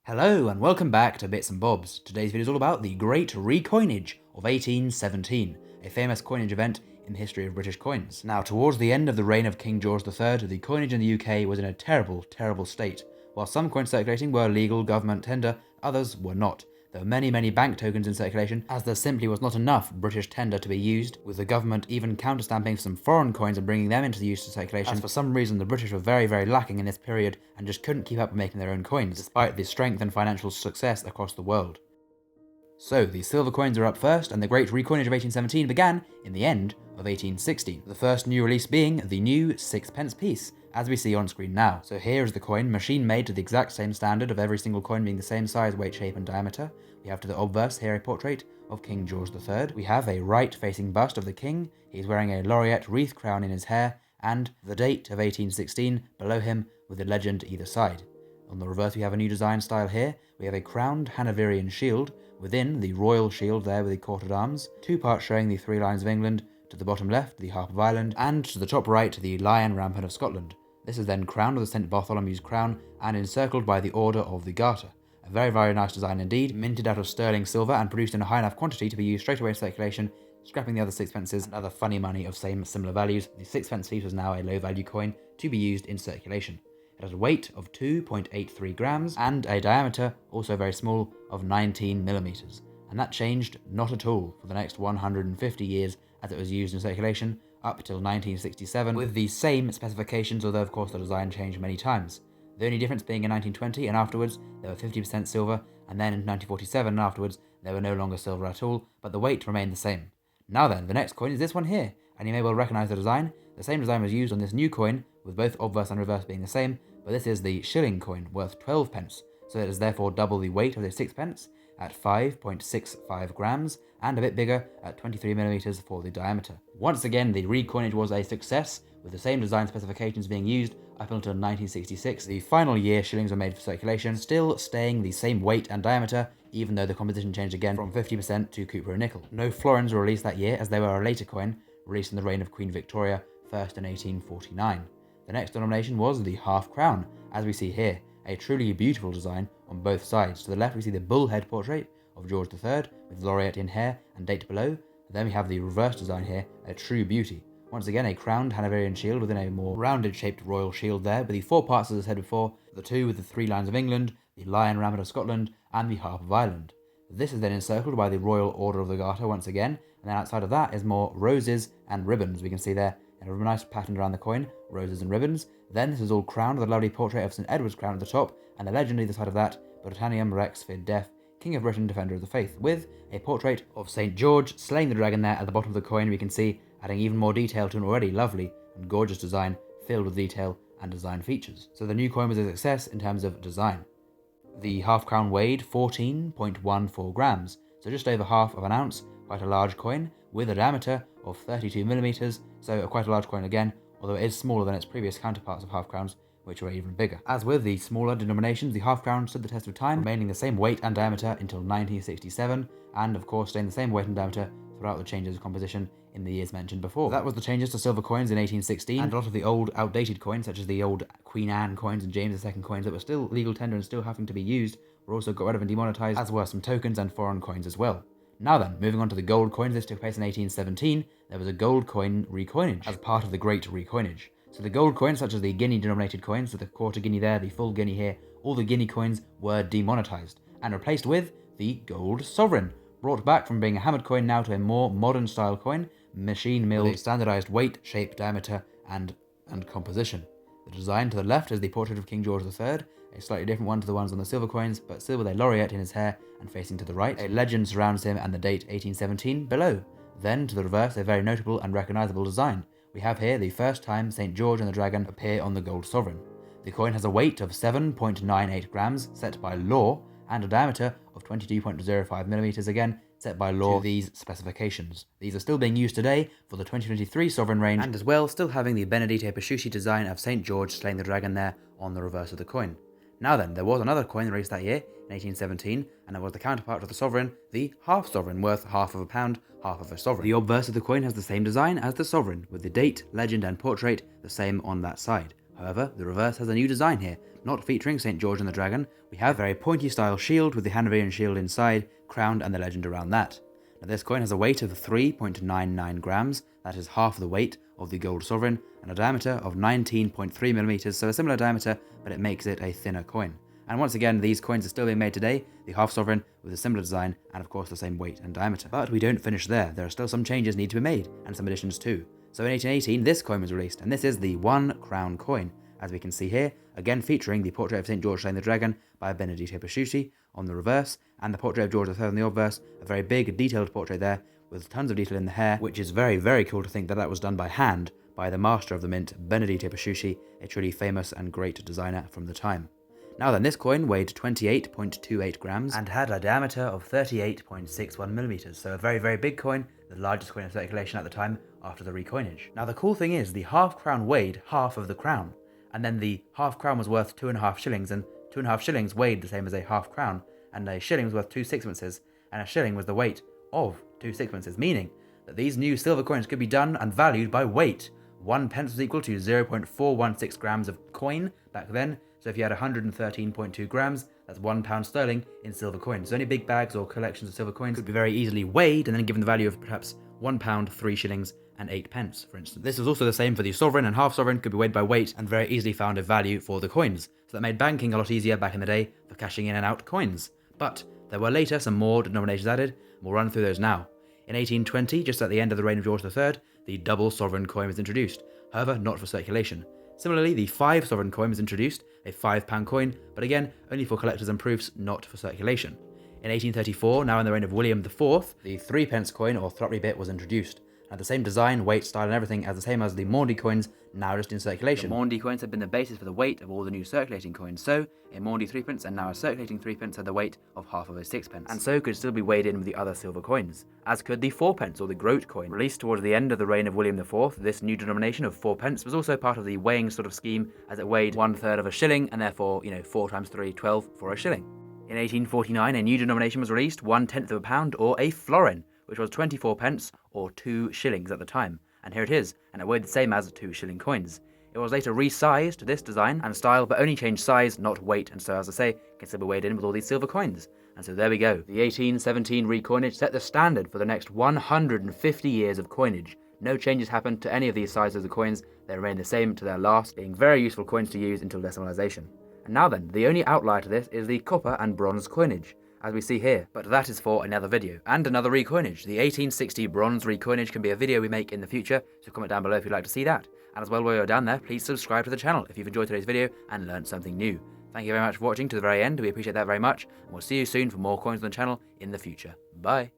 Hello and welcome back to Bits and Bobs. Today's video is all about the Great Recoinage of 1817, a famous coinage event in the history of British coins. Now, towards the end of the reign of King George III, the coinage in the UK was in a terrible state. While some coins circulating were legal government tender, others were not. There were many bank tokens in circulation, as there simply was not enough British tender to be used, with the government even counterstamping for some foreign coins and bringing them into the use of circulation, as for some reason the British were very lacking in this period and just couldn't keep up with making their own coins, despite the strength and financial success across the world. So, the silver coins are up first, and the Great Recoinage of 1817 began in the end of 1816, the first new release being the new sixpence piece, as we see on screen now. So here is the coin, machine made to the exact same standard of every single coin being the same size, weight, shape and diameter. We have to the obverse here a portrait of King George III. We have a right-facing bust of the king. He's wearing a laureate wreath crown in his hair, and the date of 1816 below him with the legend either side. On the reverse we have a new design style here. We have a crowned Hanoverian shield, within the royal shield there with the court of arms, two parts showing the three lions of England, to the bottom left the harp of Ireland, and to the top right the lion rampant of Scotland. This is then crowned with the St. Bartholomew's crown and encircled by the Order of the Garter. A very nice design indeed, minted out of sterling silver and produced in a high enough quantity to be used straight away in circulation, scrapping the other sixpences and other funny money of similar values. The sixpence piece was now a low value coin to be used in circulation. It has a weight of 2.83 grams and a diameter, also very small, of 19 millimeters. And that changed not at all for the next 150 years as it was used in circulation up till 1967 with the same specifications, although of course the design changed many times. The only difference being in 1920 and afterwards there were 50% silver, and then in 1947 and afterwards there were no longer silver at all, but the weight remained the same. Now then, the next coin is this one here, and you may well recognise the design. The same design was used on this new coin, with both obverse and reverse being the same, but this is the shilling coin worth 12 pence, so it is therefore double the weight of the sixpence at 5.65 grams and a bit bigger at 23 millimeters for the diameter. Once again, the recoinage was a success, with the same design specifications being used up until 1966, the final year shillings were made for circulation, still staying the same weight and diameter, even though the composition changed again from 50% to copper and nickel. No florins were released that year, as they were a later coin, released in the reign of Queen Victoria, first in 1849. The next denomination was the half crown, as we see here, a truly beautiful design on both sides. To the left we see the bullhead portrait of George III, with laureate in hair and date below, and then we have the reverse design here, a true beauty. Once again, a crowned Hanoverian shield within a more rounded shaped royal shield there, with the four parts as I said before, the two with the three lions of England, the lion rampant of Scotland, and the harp of Ireland. This is then encircled by the Royal Order of the Garter once again, and then outside of that is more roses and ribbons we can see there, and a nice pattern around the coin, roses and ribbons. Then this is all crowned with a lovely portrait of St. Edward's crown at the top, and the legend either side of that, Britanniam Rex Fid Def, King of Britain, Defender of the Faith, with a portrait of St. George slaying the dragon there at the bottom of the coin we can see, adding even more detail to an already lovely and gorgeous design filled with detail and design features. So the new coin was a success in terms of design. The half crown weighed 14.14 grams, so just over half of an ounce, quite a large coin, with a diameter of 32 millimeters, so quite a large coin again, although it is smaller than its previous counterparts of half crowns, which were even bigger. As with the smaller denominations, the half crown stood the test of time, remaining the same weight and diameter until 1967, and of course staying the same weight and diameter throughout the changes of composition in the years mentioned before. That was the changes to silver coins in 1816, and a lot of the old outdated coins, such as the old Queen Anne coins and James II coins that were still legal tender and still having to be used, were also got rid of and demonetized, as were some tokens and foreign coins as well. Now then, moving on to the gold coins, this took place in 1817, there was a gold coin recoinage as part of the Great Recoinage. So the gold coins, such as the guinea denominated coins, so the quarter guinea there, the full guinea here, all the guinea coins were demonetized and replaced with the gold sovereign, brought back from being a hammered coin now to a more modern style coin, machine milled, with a standardized weight, shape, diameter and composition. The design to the left is the portrait of King George III, a slightly different one to the ones on the silver coins, but still with a laureate in his hair and facing to the right. A legend surrounds him and the date 1817 below. Then to the reverse, a very notable and recognizable design. We have here the first time St. George and the dragon appear on the gold sovereign. The coin has a weight of 7.98 grams set by law and a diameter of 22.05 millimeters, again set by law to these specifications. These are still being used today for the 2023 sovereign range, and as well still having the Benedetto Pesciucci design of St. George slaying the dragon there on the reverse of the coin. Now then, there was another coin released that year, in 1817, and it was the counterpart of the sovereign, the half sovereign, worth half of a pound, half of a sovereign. The obverse of the coin has the same design as the sovereign, with the date, legend and portrait the same on that side. However, the reverse has a new design here, not featuring St. George and the Dragon. We have a very pointy style shield with the Hanoverian shield inside, crowned, and the legend around that. Now this coin has a weight of 3.99 grams, that is half the weight of the gold sovereign, and a diameter of 19.3 millimeters, so a similar diameter, but it makes it a thinner coin. And once again, these coins are still being made today, the half sovereign with a similar design and of course the same weight and diameter. But we don't finish there, there are still some changes need to be made, and some additions too. So in 1818, this coin was released, and this is the 1 crown coin, as we can see here, again featuring the portrait of St. George slaying the dragon by Benedetto Pesciuti on the reverse, and the portrait of George III on the obverse, a very big detailed portrait there, with tons of detail in the hair, which is very, very cool to think that that was done by hand by the master of the mint, Benedetto Pesciuti, a truly famous and great designer from the time. Now then, this coin weighed 28.28 grams and had a diameter of 38.61 millimeters, so a very, very big coin, the largest coin in circulation at the time after the recoinage. Now the cool thing is, the half crown weighed half of the crown, and then the half crown was worth 2.5 shillings, and 2.5 shillings weighed the same as a half crown, and a shilling was worth 2 sixpences, and a shilling was the weight of 2 sixpences, meaning that these new silver coins could be done and valued by weight. 1 pence was equal to 0.416 grams of coin back then, so if you had 113.2 grams, that's £1 sterling in silver coins. So any big bags or collections of silver coins could be very easily weighed and then given the value of perhaps £1, 3 shillings, and 8 pence, for instance. This was also the same for the sovereign, and half sovereign could be weighed by weight and very easily found a value for the coins. So that made banking a lot easier back in the day for cashing in and out coins. But there were later some more denominations added, and we'll run through those now. In 1820, just at the end of the reign of George III, the double sovereign coin was introduced, however not for circulation. Similarly, the 5 sovereign coin was introduced, a £5 coin, but again, only for collectors and proofs, not for circulation. In 1834, now in the reign of William IV, the 3 pence coin or threepenny bit was introduced. Had the same design, weight, style and everything as the same as the Maundy coins, now just in circulation. The Maundy coins have been the basis for the weight of all the new circulating coins, so a Maundy 3 pence and now a circulating 3 pence had the weight of half of a 6 pence, and so could still be weighed in with the other silver coins, as could the 4 pence or the groat coin. Released towards the end of the reign of William IV, this new denomination of 4 pence was also part of the weighing sort of scheme, as it weighed 1/3 of a shilling, and therefore, 4 times 3, 12 for a shilling. In 1849, a new denomination was released, 1/10 of a pound, or a florin, which was 24 pence or 2 shillings at the time, and here it is, and it weighed the same as 2 shilling coins. It was later resized to this design and style, but only changed size, not weight, and so, as I say, can still be weighed in with all these silver coins. And so there we go. The 1817 recoinage set the standard for the next 150 years of coinage. No changes happened to any of these sizes of coins, they remain the same to their last, being very useful coins to use until decimalisation. And now then, the only outlier to this is the copper and bronze coinage, as we see here, but that is for another video, and another recoinage. The 1860 bronze recoinage can be a video we make in the future, so comment down below if you'd like to see that. And as well, while you're down there, please subscribe to the channel if you've enjoyed today's video and learned something new. Thank you very much for watching to the very end, we appreciate that very much, and we'll see you soon for more coins on the channel in the future. Bye!